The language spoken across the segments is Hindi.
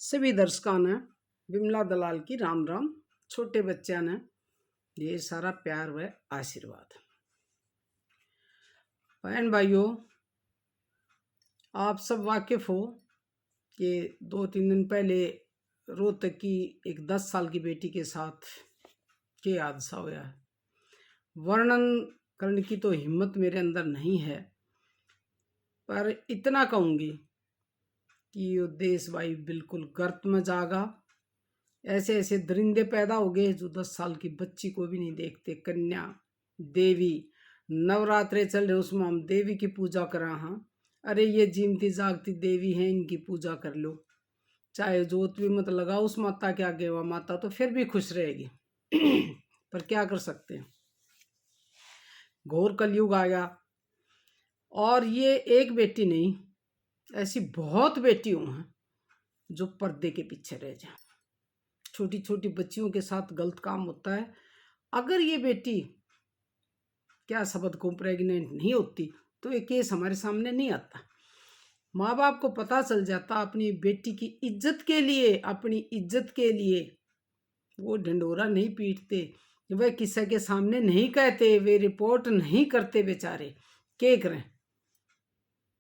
सभी दर्शकों ने विमला दलाल की राम राम। छोटे बच्चा ने ढेर सारा प्यार व आशीर्वाद। बहन भाइयों, आप सब वाकिफ हो कि 2-3 दिन पहले रोहतक की एक 10 साल की बेटी के साथ के हादसा हुआ है। वर्णन करने की तो हिम्मत मेरे अंदर नहीं है, पर इतना कहूँगी कि ये देश भाई बिल्कुल गर्त में जागा। ऐसे ऐसे दरिंदे पैदा हो गए जो 10 साल की बच्ची को भी नहीं देखते। कन्या देवी नवरात्रे चल रहे, उसमें हम देवी की पूजा करा। हाँ, अरे ये जीमती जागती देवी है, इनकी पूजा कर लो। चाहे जोत भी मत लगाओ उस माता के आगे, वह माता तो फिर भी खुश रहेगी। पर क्या कर सकते हैं, घोर कलयुग आ गया। और ये एक बेटी नहीं, ऐसी बहुत बेटियों हैं जो पर्दे के पीछे रह जाए। छोटी छोटी बच्चियों के साथ गलत काम होता है। अगर ये बेटी क्या शब्द को प्रेग्नेंट नहीं होती तो ये केस हमारे सामने नहीं आता। माँ बाप को पता चल जाता, अपनी बेटी की इज्जत के लिए, अपनी इज्जत के लिए वो ढिंडोरा नहीं पीटते, वह किसी के सामने नहीं कहते, वे रिपोर्ट नहीं करते। बेचारे क्या करें,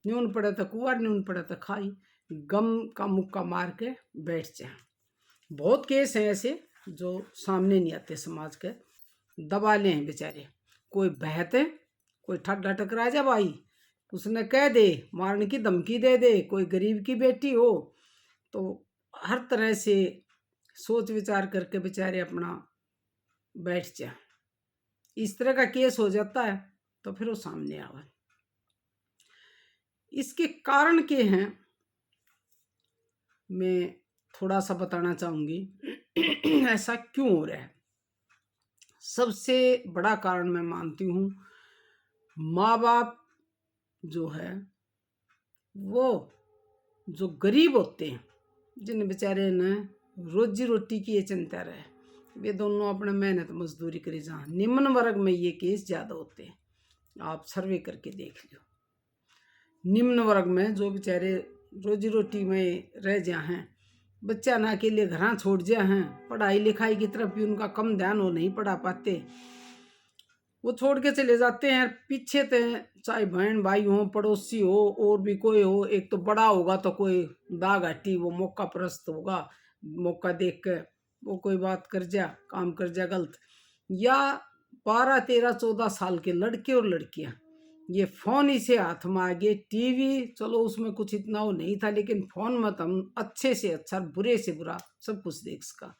न्यून पड़े तो कुआर, न्यून पड़े तो खाई, गम का मुक्का मार के बैठ जाए। बहुत केस हैं ऐसे जो सामने नहीं आते, समाज के दबा ले हैं बेचारे। कोई बहते, कोई ठड्डा टकरा जा भाई, उसने कह दे, मारने की धमकी दे दे। कोई गरीब की बेटी हो तो हर तरह से सोच विचार करके बेचारे अपना बैठ जाए। इस तरह का केस हो जाता है तो फिर वो सामने आवे। इसके कारण के हैं, मैं थोड़ा सा बताना चाहूँगी ऐसा क्यों हो रहा है। सबसे बड़ा कारण मैं मानती हूँ, माँ बाप जो है वो जो गरीब होते हैं, जिन बेचारे ने रोजी रोटी की ये चिंता रहे, वे दोनों अपने मेहनत मजदूरी करी जहाँ, निम्न वर्ग में ये केस ज़्यादा होते हैं। आप सर्वे करके देख लो, निम्न वर्ग में जो बेचारे रोजी रोटी में रह जा हैं, बच्चा ना के लिए घर छोड़ जा हैं, पढ़ाई लिखाई की तरफ भी उनका कम ध्यान हो, नहीं पढ़ा पाते, वो छोड़ के चले जाते हैं। पीछे थे, चाहे बहन भाई हो, पड़ोसी हो, और भी कोई हो। एक तो बड़ा होगा तो कोई दाग हटी, वो मौका परस्त होगा, मौका देख के वो कोई बात कर जा, काम कर जा गलत। या 12, 13, 14 साल के लड़के और लड़कियां, ये फोन इसे हाथ में आ गए। टीवी चलो उसमें कुछ इतना वो नहीं था, लेकिन फोन में तो हम अच्छे से अच्छा, बुरे से बुरा सब कुछ देख सका।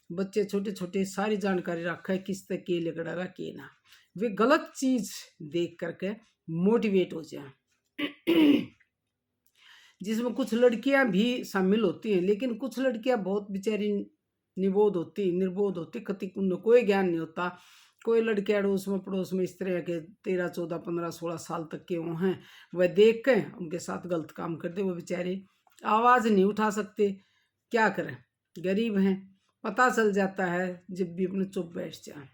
बच्चे छोटे छोटे सारी जानकारी रखा है, किस तक के लगड़ेगा के ना, वे गलत चीज देख करके मोटिवेट हो जाए। जिसमें कुछ लड़कियां भी शामिल होती हैं, लेकिन कुछ लड़कियां बहुत बेचारी निर्बोध होती, कति उन्हें कोई ज्ञान नहीं होता। कोई लड़के अड़ोस में पड़ोस में इस तरह के 13, 14, 15, 16 साल तक के वो हैं, वह देख के उनके साथ गलत काम करते। वो बेचारे आवाज़ नहीं उठा सकते, क्या करें, गरीब हैं। पता चल जाता है जब भी अपने चुप बैठ जाए।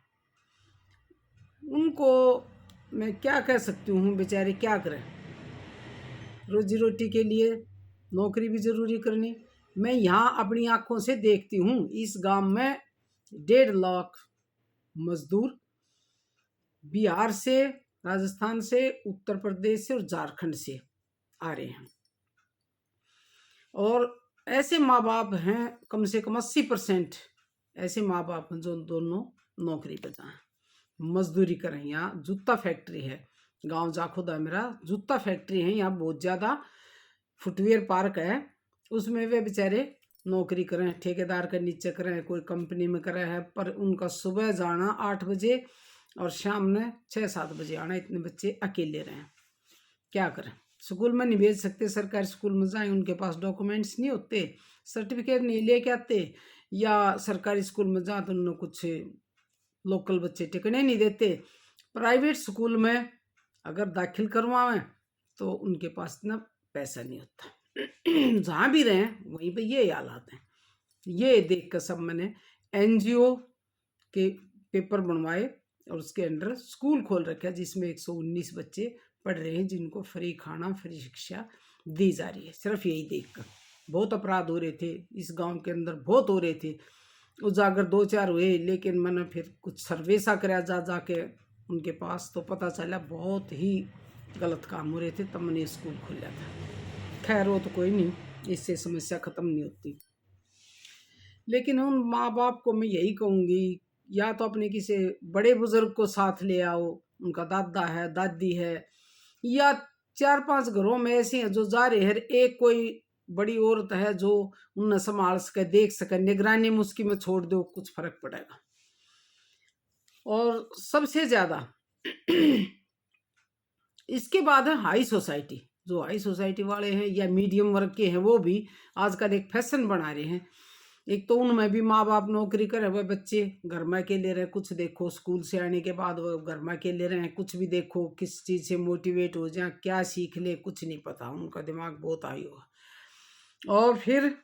उनको मैं क्या कह सकती हूँ, बेचारे क्या करें, रोजी रोटी के लिए नौकरी भी जरूरी करनी। मैं यहाँ अपनी आंखों से देखती हूँ, इस गांव में 1.5 लाख मजदूर बिहार से, राजस्थान से, उत्तर प्रदेश से और झारखंड से आ रहे हैं। और ऐसे माँ बाप हैं, कम से कम 80% ऐसे माँ बाप हैं जो दोनों नौकरी पर जाएं, मजदूरी करें। यहाँ जूता फैक्ट्री है, गांव जाखोदा मेरा, जूता फैक्ट्री है यहाँ बहुत ज़्यादा। फुटवेयर पार्क है, उसमें वे बेचारे नौकरी करें, ठेकेदार के नीचे करें, कोई कंपनी में करें है। पर उनका सुबह जाना 8 बजे और शाम में 6-7 बजे आना। इतने बच्चे अकेले रहें, क्या करें। स्कूल में नहीं भेज सकते, सरकारी स्कूल में जाएं, उनके पास डॉक्यूमेंट्स नहीं होते, सर्टिफिकेट नहीं लेके आते। या सरकारी स्कूल में जाए तो उन्हें कुछ लोकल बच्चे टिकने नहीं देते। प्राइवेट स्कूल में अगर दाखिल करवाएं तो उनके पास इतना पैसा नहीं होता। जहाँ भी रहें वहीं पे ये हालात हैं। ये देख कर सब मैंने NGO के पेपर बनवाए और उसके अंडर स्कूल खोल रखा है, जिसमें 119 बच्चे पढ़ रहे हैं, जिनको फ्री खाना, फ्री शिक्षा दी जा रही है, सिर्फ यही देखकर। बहुत अपराध हो रहे थे इस गांव के अंदर, बहुत हो रहे थे। उजागर 2-4 हुए, लेकिन मैंने फिर कुछ सर्वे सा कराया जा जाके उनके पास, तो पता चला बहुत ही गलत काम हो रहे थे, तब मैंने स्कूल खोला था। खैर वो तो कोई नहीं, इससे समस्या ख़त्म नहीं होती। लेकिन उन माँ बाप को मैं यही कहूँगी, या तो अपने किसी बड़े बुजुर्ग को साथ ले आओ, उनका दादा है, दादी है, या 4-5 घरों में ऐसे हैं जो जा रहे हैं, एक कोई बड़ी औरत है जो उन्हें संभाल सके, देख सके, निगरानी में उसकी में छोड़ दो, कुछ फर्क पड़ेगा। और सबसे ज्यादा इसके बाद है हाई सोसाइटी। जो हाई सोसाइटी वाले हैं या मीडियम वर्ग के हैं, वो भी आजकल एक फैशन बना रहे हैं। एक तो उनमें भी माँ बाप नौकरी करे हुए, बच्चे घर में अकेले रहे, कुछ देखो स्कूल से आने के बाद वो घर में अकेले रहे, कुछ भी देखो, किस चीज़ से मोटिवेट हो जाए, क्या सीख ले, कुछ नहीं पता, उनका दिमाग बहुत हाई होगा। और फिर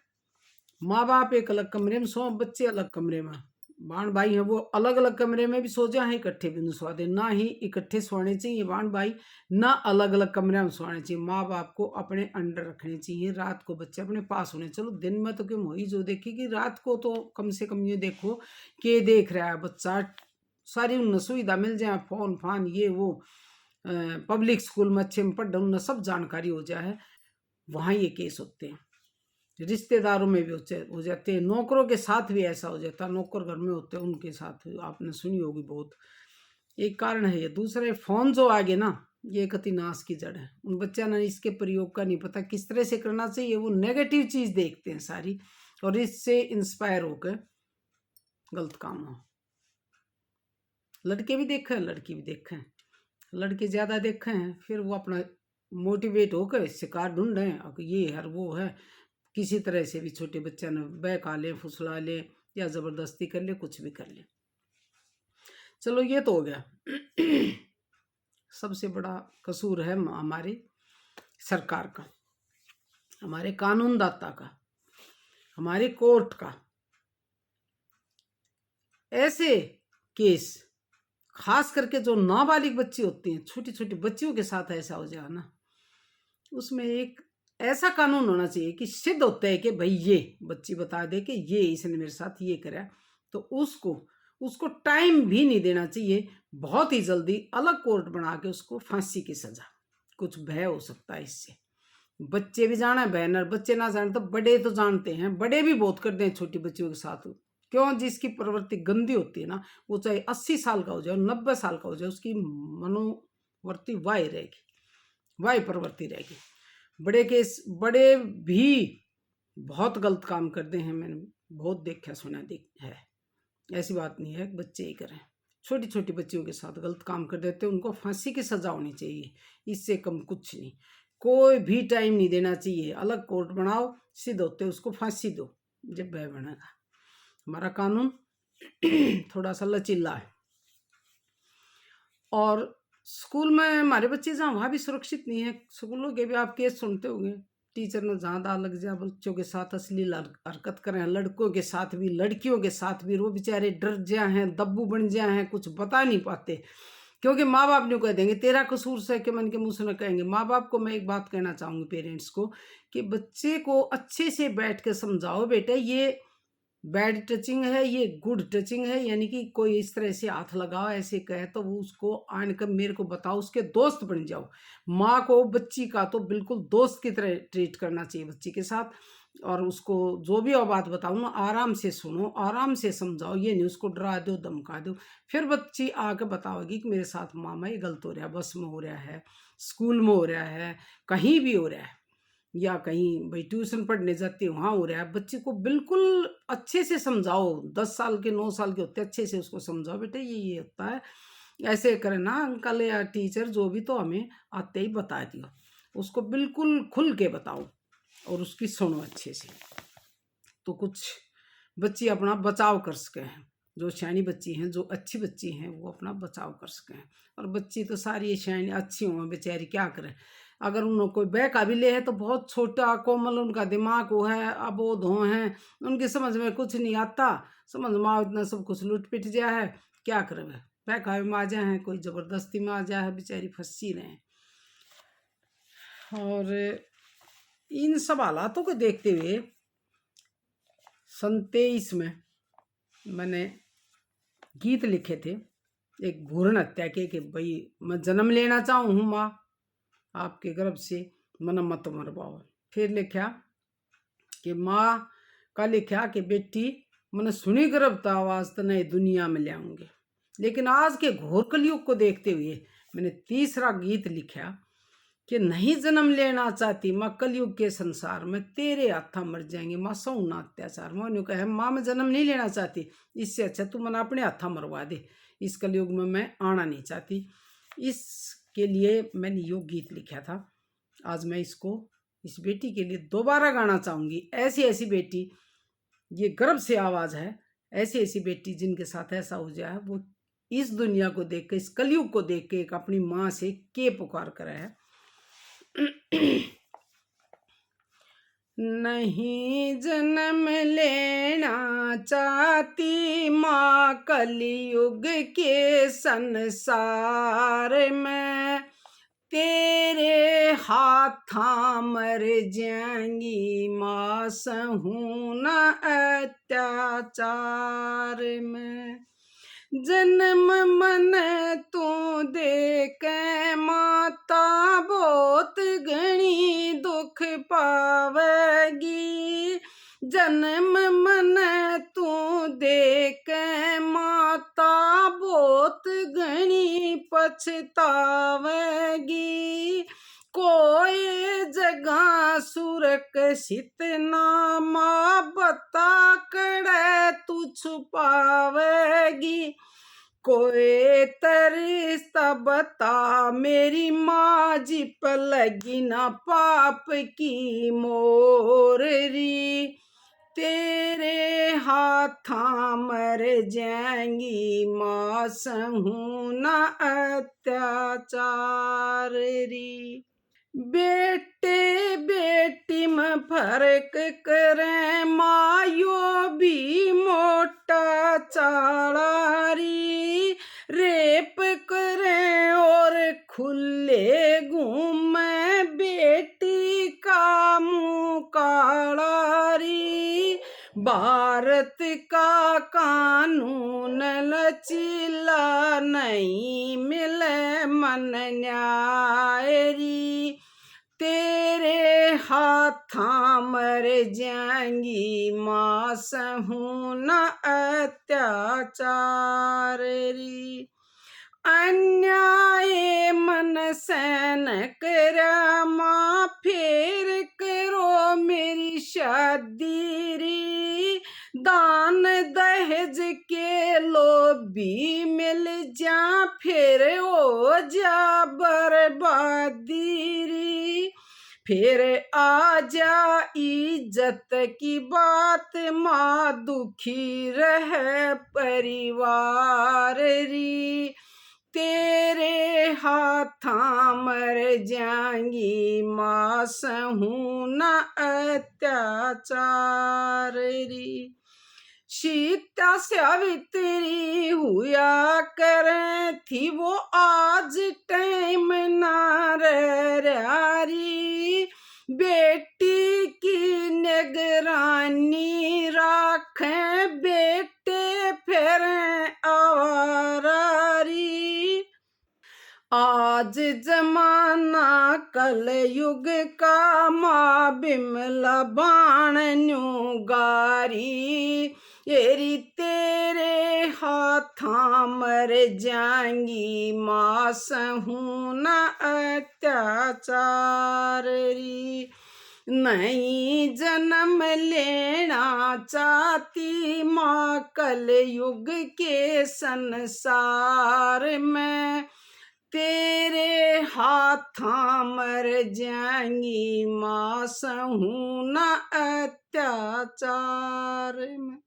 माँ बाप एक अलग कमरे में सो, बच्चे अलग कमरे में, बाण भाई हैं वो अलग अलग कमरे में भी सो जाए, इकट्ठे भी नहीं सो दे, ना ही इकट्ठे सोने चाहिए बाण भाई, ना अलग अलग कमरे में सोने चाहिए। माँ बाप को अपने अंडर रखने चाहिए, रात को बच्चे अपने पास होने। चलो दिन में तो क्यों वही जो देखे, कि रात को तो कम से कम ये देखो कि देख रहा है बच्चा, सारी उन्हें सुविधा मिल जाए, फोन फान ये वो, पब्लिक स्कूल में अच्छे में पढ़ उन्हें सब जानकारी हो जाए। वहाँ ये केस होते हैं, रिश्तेदारों में भी हो जाते हैं, नौकरों के साथ भी ऐसा हो जाता है, नौकर घर में होते हैं उनके साथ आपने सुनी होगी बहुत। एक कारण है ये। दूसरा फोन जो आगे ना, ये एक अति नाश की जड़ है। उन बच्चा ने इसके प्रयोग का नहीं पता किस तरह से करना चाहिए, वो नेगेटिव चीज देखते हैं सारी, और इससे इंस्पायर होकर गलत काम हो। लड़के भी देखे हैं, लड़की भी देखे हैं, लड़के ज्यादा देखे हैं, फिर वो अपना मोटिवेट होकर शिकार ढूंढ रहे हैं, अब ये है वो है, किसी तरह से भी छोटे बच्चे ने बहका ले, फुसला ले, या जबरदस्ती कर ले, कुछ भी कर ले। चलो ये तो हो गया। सबसे बड़ा कसूर है हमारी सरकार का, हमारे कानून दाता का, हमारे कोर्ट का। ऐसे केस खास करके जो नाबालिग बच्ची होती हैं, छोटी छोटी बच्चियों के साथ ऐसा हो जाए ना, उसमें एक ऐसा कानून होना चाहिए कि सिद्ध होता है कि भाई ये बच्ची बता दे कि ये इसने मेरे साथ ये करा, तो उसको टाइम भी नहीं देना चाहिए, बहुत ही जल्दी अलग कोर्ट बना के उसको फांसी की सजा। कुछ भय हो सकता है इससे, बच्चे भी जाना है बैनर, बच्चे ना जाने तो बड़े तो जानते हैं, बड़े भी बहुत करते हैं छोटी बच्चियों के साथ। क्यों? जिसकी प्रवृत्ति गंदी होती है ना, वो चाहे 80 साल का हो जाए, 90 साल का हो जाए, उसकी मनोवृत्ति वाही रहेगी, वाही प्रवृत्ति रहेगी। बड़े भी बहुत गलत काम करते हैं, मैंने बहुत देखा सुना है। ऐसी बात नहीं है बच्चे ही करें, छोटी छोटी बच्चियों के साथ गलत काम कर देते हैं, उनको फांसी की सजा होनी चाहिए, इससे कम कुछ नहीं। कोई भी टाइम नहीं देना चाहिए, अलग कोर्ट बनाओ, सिद्ध होते उसको फांसी दो जब वह बनेगा। हमारा कानून थोड़ा सा लचीला है। और स्कूल में हमारे बच्चे जहाँ, वहाँ भी सुरक्षित नहीं है। स्कूलों के भी आप केस सुनते होंगे, टीचर ने जहाँ दाल लग जाए, बच्चों के साथ अश्लील हरकत करें, लड़कों के साथ भी लड़कियों के साथ भी, वो बेचारे डर जाए हैं, दब्बू बन जाए हैं, कुछ बता नहीं पाते, क्योंकि माँ बाप ने कह देंगे तेरा कसूर से, कि मन के मुँह से न कहेंगे। माँ बाप को मैं एक बात कहना चाहूँगी पेरेंट्स को, कि बच्चे को अच्छे से बैठ के समझाओ, बेटा ये बैड टचिंग है, ये गुड टचिंग है, यानी कि कोई इस तरह से हाथ लगाओ, ऐसे कहे तो वो उसको आन कर मेरे को बताओ, उसके दोस्त बन जाओ। माँ को बच्ची का तो बिल्कुल दोस्त की तरह ट्रीट करना चाहिए बच्ची के साथ, और उसको जो भी बात बताऊँ ना, आराम से सुनो, आराम से समझाओ, ये नहीं उसको डरा दो, धमका दो। फिर बच्ची आके बताओगी कि मेरे साथ मामा ये गलत हो रहा है, बस में हो रहा है, स्कूल में हो रहा है, कहीं भी हो रहा है, या कहीं भाई ट्यूशन पढ़ने जाती है वहाँ हो रहा है। बच्चे को बिल्कुल अच्छे से समझाओ, 10 साल के 9 साल के होते अच्छे से उसको समझाओ, बेटे ये होता है, ऐसे करें ना अंकल या टीचर जो भी, तो हमें आते ही बता दियो, उसको बिल्कुल खुल के बताओ और उसकी सुनो अच्छे से, तो कुछ बच्ची अपना बचाव कर सके हैं। जो सयानी बच्ची हैं, जो अच्छी बच्ची हैं, वो अपना बचाव कर सकें। और बच्ची तो सारी सयानी अच्छी हों, बेचारी क्या करें, अगर उन्होंने कोई बहका भी ले है तो बहुत छोटा कोमल उनका दिमाग हो है, अबोध हो हैं, उनकी समझ में कुछ नहीं आता, समझ में आओ इतना सब कुछ लुट पिट जाए है, क्या करे, बहकावे में आ जाए हैं, कोई ज़बरदस्ती में आ जाए है, बेचारी फंसी रहे। और इन सब हालातों को देखते हुए 1923 में मैंने गीत लिखे थे एक भ्रूण हत्या के कि भाई मैं जन्म लेना चाहूँ हूँ माँ आपके गर्भ से, मन मत मरवाओ। फिर लिखा कि माँ का लिखा कि बेटी मैंने सुनी गर्भ आवाज तो नए दुनिया में ले आऊंगे। लेकिन आज के घोर कलयुग को देखते हुए मैंने तीसरा गीत लिखा कि नहीं जन्म लेना चाहती माँ कलयुग के संसार में, तेरे हाथा मर जाएंगे माँ सौ ना अत्याचार। मैंने कहा माँ मैं जन्म नहीं लेना चाहती, इससे अच्छा तू मैंने अपने हाथा मरवा दे, इस कलयुग में मैं आना नहीं चाहती। इसके लिए मैंने यो गीत लिखा था। आज मैं इसको इस बेटी के लिए दोबारा गाना चाहूंगी। ऐसी ऐसी बेटी, ये गर्भ से आवाज है, ऐसी ऐसी बेटी जिनके साथ ऐसा हो जाए वो इस दुनिया को देख के, इस कलयुग को देख के एक अपनी माँ से के पुकार करे है। नहीं जन्म लेना चाहती माँ कलयुग के संसार में, तेरे हाथा मर जाएंगी माँ सहू न अत्याचार में। जन्म मन तू दे के माता बहुत घनी दुख पावेगी, जन्म मन तू दे के माता बहुत घनी पछतावेगी। कोई जगह सुरक्षित ना माँ बता कड़े तू छुपावेगी, कोई तरिश्ता बता मेरी माँ जी पर लगी ना पाप की मोररी, तेरे हाथा मर जाएंगी माँ सहू न अत्याचार री। बेटे बेटी में फर्क करे माँ यो भी मोटा चालारी, रेप करे और खुले घूमे बेटी का मुँह कालारी। भारत का कानून लचीला नहीं मिले मन न्यायरी, तेरे हाथा मर जाएंगी माँ सहू न अत्याचार री। अन्याय मन सहन करा माँ फिर करो मेरी शादी री, दान दहेज के लोभी मिल जा फिर हो जा बर्बादी री, फिर आ जा इज्जत की बात माँ दुखी रहे परिवार री, तेरे हाथा मर जाएंगी माँ सहू न अत्याचार री। सीता सावित्री हुआ करे थी वो आज टाइम ना रही, बेटी की निगरानी राखे बेटे फिर आवारी। आज जमाना कल युग का माँ बिमला बाण गारी, येरी तेरे हाथा मर जाएंगी माँ सहू न अत्याचार री। नहीं जन्म लेना चाहती माँ कल युग के संसार में, तेरे हाथा मर जाएंगी माँ सहू न अत्याचार में।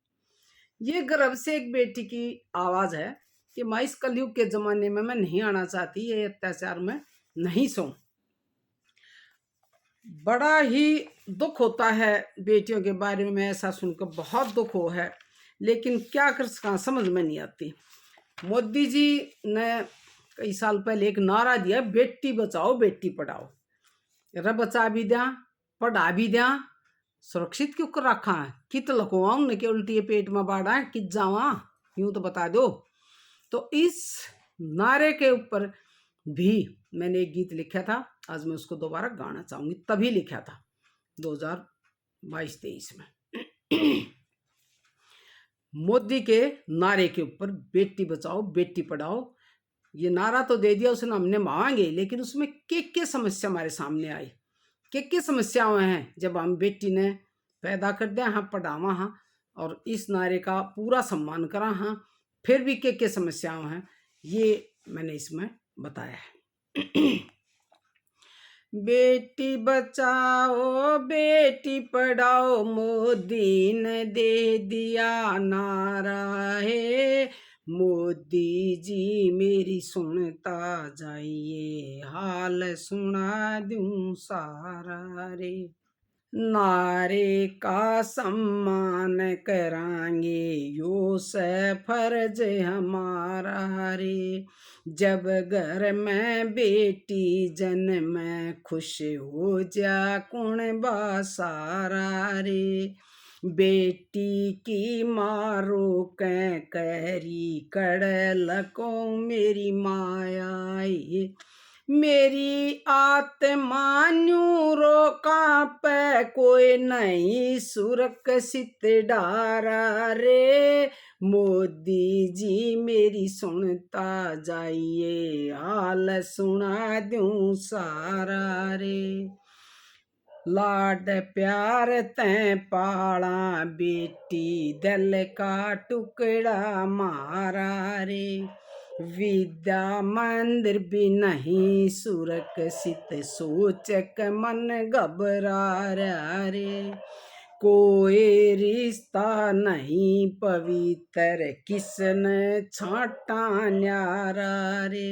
ये गर्भ से एक बेटी की आवाज है कि माँ इस कलयुग के जमाने में मैं नहीं आना चाहती, ये अत्याचार में नहीं सहूं। बड़ा ही दुख होता है बेटियों के बारे में ऐसा सुनकर, बहुत दुख हो है, लेकिन क्या कर सका समझ में नहीं आती। मोदी जी ने कई साल पहले एक नारा दिया, बेटी बचाओ बेटी पढ़ाओ। रे बचा भी दिया पढ़ा भी दिया, सुरक्षित क्यों कर रखा है, कित लखवा उनने के उल्टी पेट में बाढ़ा है कित जावा, यूं तो बता दो। तो इस नारे के ऊपर भी मैंने एक गीत लिखा था, आज मैं उसको दोबारा गाना चाहूंगी, तभी लिखा था 2022-23 में। मोदी के नारे के ऊपर बेटी बचाओ बेटी पढ़ाओ, ये नारा तो दे दिया उसने, हमने मांगे, लेकिन उसमें क्या समस्या हमारे सामने आई, क्या समस्याएं हैं जब हम बेटी ने पैदा कर दिया हाँ, पढ़ावा हाँ, और इस नारे का पूरा सम्मान करा हाँ, फिर भी क्या समस्याएं हैं, ये मैंने इसमें बताया है। बेटी बचाओ बेटी पढ़ाओ मोदी ने दे दिया नारा है, मोदी जी मेरी सुनता जाइए, हाल सुना दूं सारा रे। नारे का सम्मान करांगे यो से फर्ज हमारा रे, जब घर में बेटी जन्म खुश हो जा कुण बासारा रे। बेटी की मारो करी कड़ल को मेरी माया, मेरी आत्मा न्यू रोका पे कोई नहीं सुरक्षित डारा रे, मोदी जी मेरी सुनता जाइए, हाल सुना दूं सारा रे। लाड प्यार तैं पाला बेटी दिल का टुकड़ा मारा रे, विद्या मंदिर भी नहीं सुरक्षित सोचक मन घबरा रे, कोई रिश्ता नहीं पवित्र किसने छाटा न्यारा रे,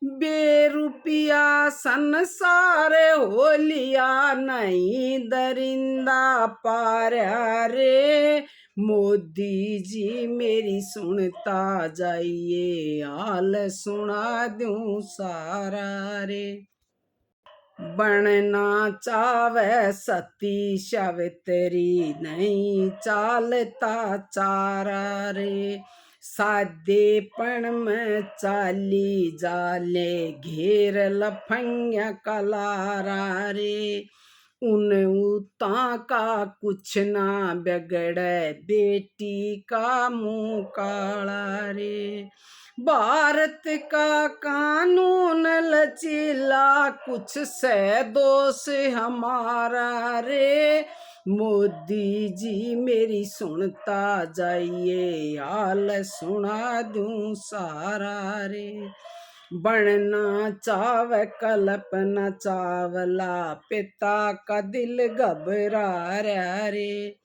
बेरुपिया संसार हो लिया नहीं दरिंदा पारा रे, मोदी जी मेरी सुनता जाइए, हाल सुना दूं सारा रे। बनना चावे सती सावित्री नहीं चालता चारा रे, सादेपन में चाली जाले घेर लफंगा कलारा रे, उन उता का कुछ ना बिगड़े बेटी का मुंह काला रे, भारत का कानून लचीला कुछ से दोष हमारा रे, मोदी जी मेरी सुनता जाइए, हाल सुना दूं सारा रे। बनना चाव कल्पना चावला पिता का दिल घबरा रे,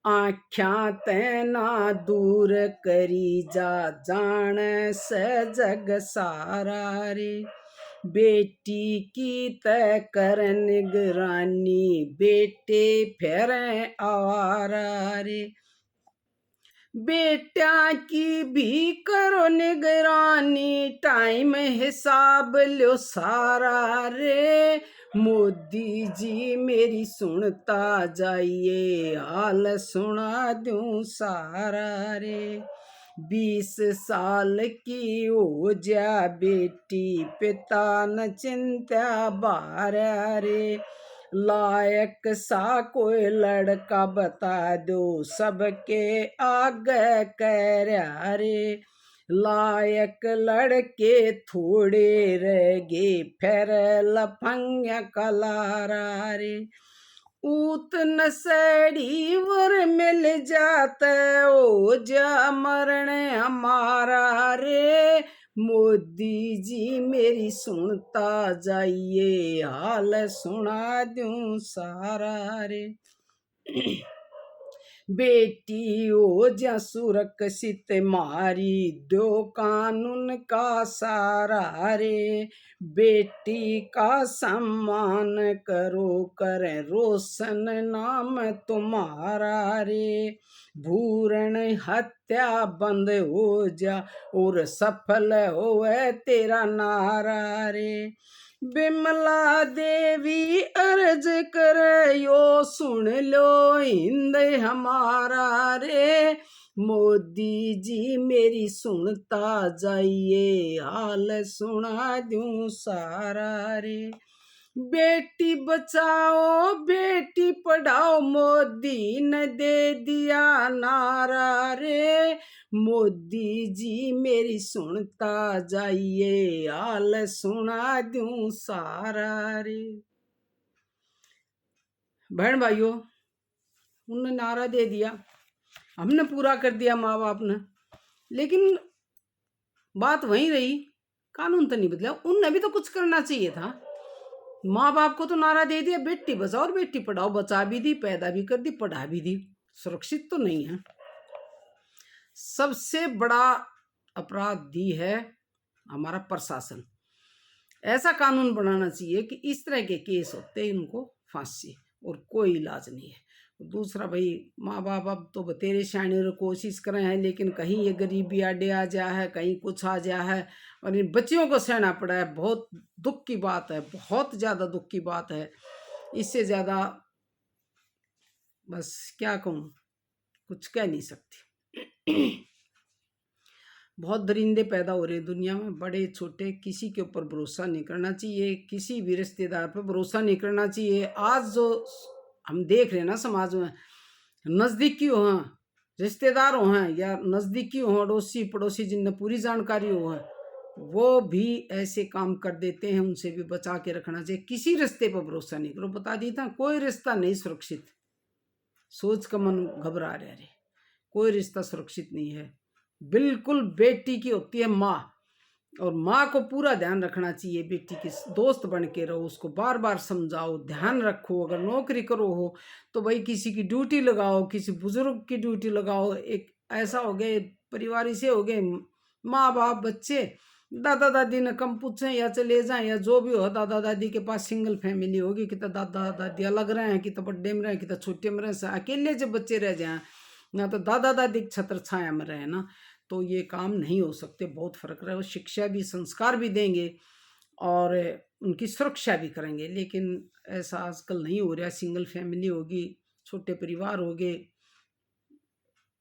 आख्या तैना दूर करी जा जान से जग सारा रे, बेटी की तय कर निगरानी बेटे फिर आवारा रे, बेटा की भी करो निगरानी टाइम हिसाब लो सारा रे, मोदी जी मेरी सुनता जाइए, हाल सुना दूं सारा रे। 20 साल की हो जा बेटी पिता न चिंता बारा रे, लायक सा कोई लड़का बता दो सबके आगे कह रहा रे, लायक लड़के थोड़े रह गए फिर लफंगा कलारा रे, ऊत नसड़ी वर मिल जाते ओ जा मरण हमारा रे, मोदी जी मेरी सुनता जाइए, हाल सुना दूं सारा रे। बेटी हो जा सुरक्षित मारी दो कानून का सारा रे, बेटी का सम्मान करो करे रोशन नाम तुम्हारा रे, भूरण हत्या बंद हो जा और सफल होए तेरा नारा रे, बिमला देवी अर्ज करे यो सुन लो हिंद हमारा रे, मोदी जी मेरी सुनता जाइए हाल सुना दूं सारा रे। बेटी बचाओ बेटी पढ़ाओ मोदी ने दे दिया नारा रे, मोदी जी मेरी सुनता जाइए हाल सुना दूं सारा रे। बहन भाइयों, उनने नारा दे दिया, हमने पूरा कर दिया माँ बाप ने, लेकिन बात वहीं रही, कानून तो नहीं बदला। उनने भी तो कुछ करना चाहिए था। माँ बाप को तो नारा दे दिया बेटी बचाओ और बेटी पढ़ाओ, बचा भी दी, पैदा भी कर दी, पढ़ा भी दी, सुरक्षित तो नहीं है। सबसे बड़ा अपराधी है हमारा प्रशासन। ऐसा कानून बनाना चाहिए कि इस तरह के केस होते हैं उनको फांसी और कोई इलाज नहीं है। दूसरा भाई, माँ बाप अब तो बतेरे शाने कोशिश कर रहे हैं, लेकिन कहीं ये गरीबी आडे आ जा है, कहीं कुछ आ जा है, और इन बच्चियों को सहना पड़ा है। बहुत दुख की बात है, बहुत ज़्यादा दुख की बात है। इससे ज़्यादा बस क्या कहूँ, कुछ कह नहीं सकती। बहुत दरिंदे पैदा हो रहे हैं दुनिया में, बड़े छोटे, किसी के ऊपर भरोसा नहीं करना चाहिए, किसी भी रिश्तेदार पर भरोसा नहीं करना चाहिए। आज जो हम देख रहे हैं ना समाज में, नज़दीकी हो हैं, रिश्तेदार हो हैं, या नज़दीकी हो, अड़ोसी पड़ोसी जिनमें पूरी जानकारी हो है, वो भी ऐसे काम कर देते हैं। उनसे भी बचा के रखना चाहिए। किसी रिश्ते पर भरोसा नहीं करो। बता दी था, कोई रिश्ता नहीं सुरक्षित। सोच का मन घबरा रहे, कोई रिश्ता सुरक्षित नहीं है। बिल्कुल बेटी की होती है माँ, और माँ को पूरा ध्यान रखना चाहिए। बेटी के दोस्त बन के रहो, उसको बार बार समझाओ, ध्यान रखो। अगर नौकरी करो हो तो भाई किसी की ड्यूटी लगाओ, किसी बुजुर्ग की ड्यूटी लगाओ। एक ऐसा हो गए परिवार, इसे हो गए माँ बाप बच्चे, दादा दादी ने कम पूछें या चले जाएं या जो भी हो, दादा दादी के पास सिंगल फैमिली होगी कि तो दादा दादी अलग रहे हैं, कि तो बड़े में रहे, कि तो छोटे में रहे। अकेले जब बच्चे रह जाएं, ना तो दादा दादी छत्र छाया में रहे ना, तो ये काम नहीं हो सकते। बहुत फर्क रहे। वो शिक्षा भी, संस्कार भी देंगे और उनकी सुरक्षा भी करेंगे, लेकिन ऐसा आजकल नहीं हो रहा। सिंगल फैमिली होगी, छोटे परिवार हो गए,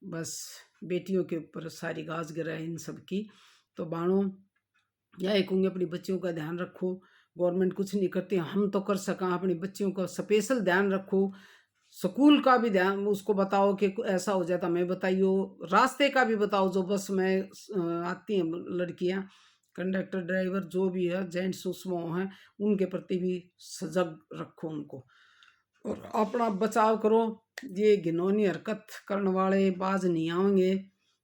बस बेटियों के ऊपर सारी गाज गिरा है इन सब की। तो बाणों यही कहूँगी, अपनी बच्चियों का ध्यान रखो। गवर्नमेंट कुछ नहीं करती, हम तो कर सका। अपनी बच्चियों का स्पेशल ध्यान रखो। स्कूल का भी ध्यान, उसको बताओ कि ऐसा हो जाता हमें बताइयो। रास्ते का भी बताओ, जो बस में आती हैं लड़कियां, कंडक्टर ड्राइवर जो भी है, जेंट्स उसमें हैं, उनके प्रति भी सजग रखो उनको, और अपना बचाव करो। ये घिनौनी हरकत करने वाले बाज नहीं आएंगे।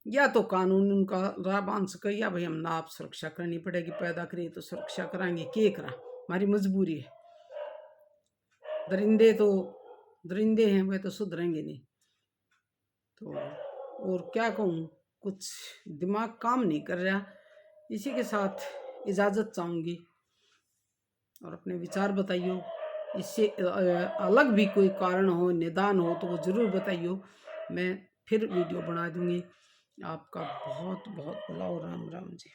या तो कानून उनका राह बांध सके, या भाई हमने आप सुरक्षा करनी पड़ेगी। पैदा करिए तो सुरक्षा कराएंगे, के करा, हमारी मजबूरी है। दरिंदे हैं, वे तो सुधरेंगे नहीं। तो और क्या कहूँ, कुछ दिमाग काम नहीं कर रहा। इसी के साथ इजाज़त चाहूँगी, और अपने विचार बताइयो। इससे अलग भी कोई कारण हो, निदान हो, तो वो ज़रूर बताइयो। मैं फिर वीडियो बना दूँगी। आपका बहुत बहुत भला हो। राम राम जी।